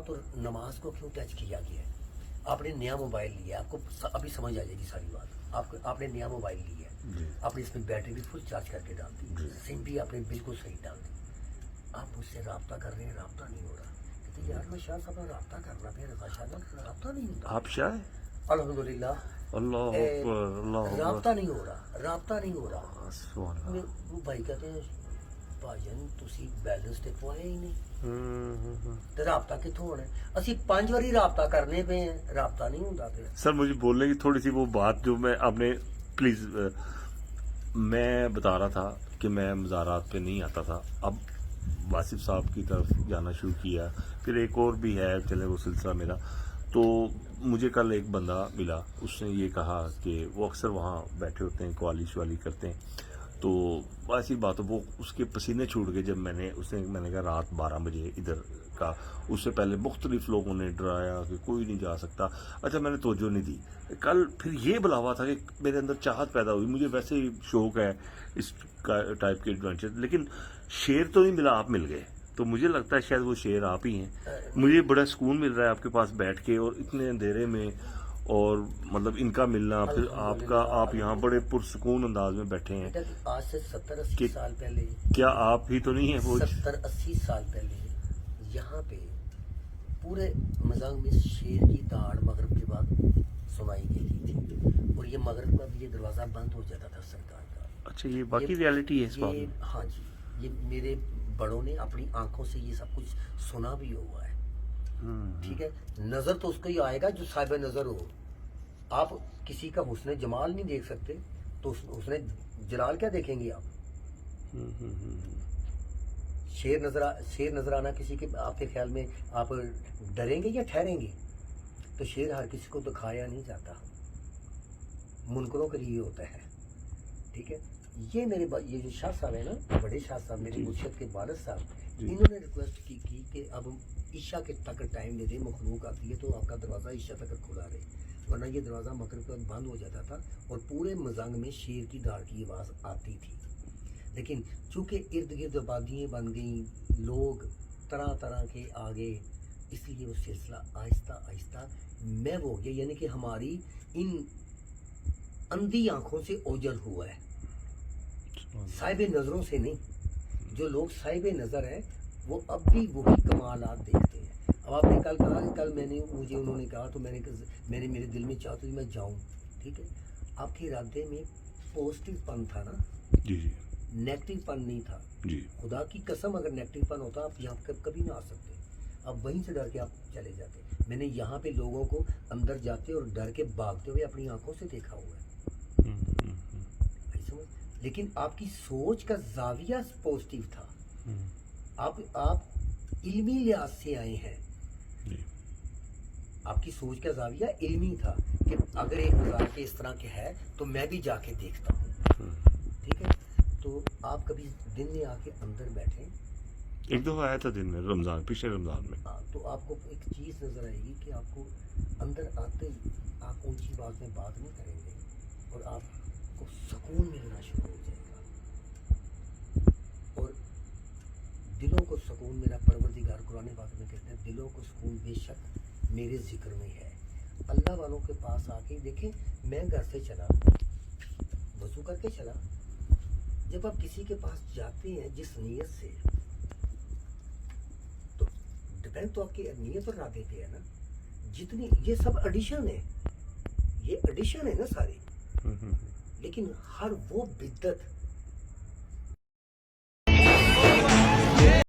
सलात और नमाज को क्यों टच किया गया है? आपने नया मोबाइल लिया, आपको अभी समझ आ जाएगी सारी बात। आपने नया मोबाइल लिया है, आपने इसमें बैटरी भी फुल चार्ज करके डाल दी, सिम भी आपने बिल्कुल सही डाल दी, आप मुझसे रब्ता कर रहे हैं, रब्ता नहीं हो रहा। कहते यार मैं शाह साहब रब्ता करना, फिर रब्ता नहीं होता। आप शाह है? अल्हम्दुलिल्लाह, अल्लाह अकबर, अल्लाह अकबर। रब्ता नहीं हो रहा, रब्ता नहीं हो रहा। सुभान अल्लाह। वो भाई कहते हैं ਭਾਜਨ ਤੁਸੀਂ ਬੈਲੈਂਸ ਤੇ ਪਵਾਇਆ ਹੀ ਨਹੀਂ, ਤੇ ਰਾਬਤਾ ਕਿੱਥੋਂ ਹੋਣਾ? ਅਸੀਂ 5 ਵਾਰੀ ਰਾਬਤਾ ਕਰਨੇ ਪਏ ਆ, ਰਾਬਤਾ नहीं ਹੁੰਦਾ ਪਿਆ। सर मुझे बोलने की थोड़ी सी वो बात जो मैं आपने प्लीज, मैं बता रहा था कि मैं मज़ारात पे नहीं आता था, अब वासिफ साहब की तरफ जाना शुरू किया, फिर एक और भी है चले वो सिलसिला मेरा। तो मुझे कल एक बंदा मिला, उसने ये कहा कि वो अक्सर वहाँ बैठे होते हैं, कवाली शवाली करते हैं, तो ऐसी बात हो, वो उसके पसीने छूट गए जब मैंने कहा रात 12 बजे इधर का, उससे पहले मुख्तलिफ लोगों ने डराया कि कोई नहीं जा सकता। अच्छा, मैंने तवज्जो नहीं दी। कल फिर ये बुलावा था कि मेरे अंदर चाहत पैदा हुई, मुझे वैसे ही शौक है इस टाइप के एडवेंचर, लेकिन शेर तो नहीं मिला, आप मिल गए, तो मुझे लगता है शायद वो शेर आप ही हैं। मुझे बड़ा सुकून मिल रहा है आपके पास बैठ के, और इतने अंधेरे में, और मतलब इनका मिलना, फिर आपका, आप यहाँ बड़े पुरसुकून अंदाज में बैठे हैं। आज से 70-80 साल पहले, क्या आप ही तो नहीं है वो? 70-80 साल पहले यहाँ पे पूरे मजाक में शेर की दाड़ मगरब के बाद सुनाई गई थी, और ये मगरब का भी ये दरवाज़ा बंद हो जाता था सरकार का। अच्छा, ये बाकी रियलिटी है इस बात में? हाँ जी, ये मेरे बड़ों ने अपनी आंखों से ये सब कुछ सुना भी हुआ है। ठीक है, नजर तो उसको ही आएगा जो साहिब नजर हो। आप किसी का हुस्न जमाल नहीं देख सकते, तो हुस्न जलाल क्या देखेंगे आप? शेर नजर आना किसी के, आपके ख्याल में आप डरेंगे या ठहरेंगे? तो शेर हर किसी को दिखाया नहीं जाता, मुनकरों के लिए होता है। ठीक है, ये मेरे ये जो शाह साहब है ना, बड़े शाह साहब, मेरे मुर्शद के वालिद साहब, इन्होंने रिक्वेस्ट की कि अब ईशा के तक टाइम दे दे, मखलूक आती है तो आपका दरवाज़ा ईशा तक खुला रहे, वरना ये दरवाज़ा मगरिब के बाद बंद हो जाता था, और पूरे मजांग में शेर की दाड़ की आवाज़ आती थी। लेकिन चूँकि इर्द गिर्द आबादियाँ बन गई, लोग तरह तरह के आ गए, इसलिए वो सिलसिला आहिस्ता आहिस्ता महव हो गया, यानी कि हमारी इन अंधी आँखों से ओझल हुआ है, साहिब नज़रों से नहीं। जो लोग साहिब नज़र हैं वो अब भी वही कमालात देखते हैं। अब आपने कल कहा कि कल मुझे उन्होंने कहा, तो मैंने मेरे दिल में चाहती थी मैं जाऊं। ठीक है, आपके इरादे में पॉजिटिव पन था ना जी जी, नेगेटिव पन नहीं था जी। खुदा की कसम, अगर नेगेटिव पन होता आप यहाँ कभी ना आ सकते। अब वहीं से डर के आप चले जाते। मैंने यहाँ पे लोगों को अंदर जाते और डर के भागते हुए अपनी आंखों से देखा हुआ है। लेकिन आपकी सोच का जाविया पॉजिटिव था, आप इल्मी लिहाज से आए हैं, आपकी सोच का जाविया इल्मी था कि अगर एक बाजार के इस तरह के है तो मैं भी जाके देखता हूँ। ठीक है, तो आप कभी दिन में आके अंदर बैठे, एक दफा आया था दिन में, रमजान, पिछले रमजान में, तो आपको एक चीज नजर आएगी कि आपको अंदर आते ही आप ऊंची बात में बात नहीं करेंगे, और आपको सुकून मिलना शुरू हो जाएगा, और दिलों को सुकून, मेरा परवरदिगार कुरान पाक में कहते हैं दिलों को सुकून बेशक मेरे जिक्र में है। अल्लाह वालों के पास आके देखें, मैं घर से चला, वजू करके चला, जब आप किसी के पास जाते हैं जिस नीयत से, तो डिपेंड तो आपकी नीयत और इरादे पे है ना। जितनी ये सब एडिशन है, ये एडिशन है ना सारे, लेकिन हर वो बिद्दत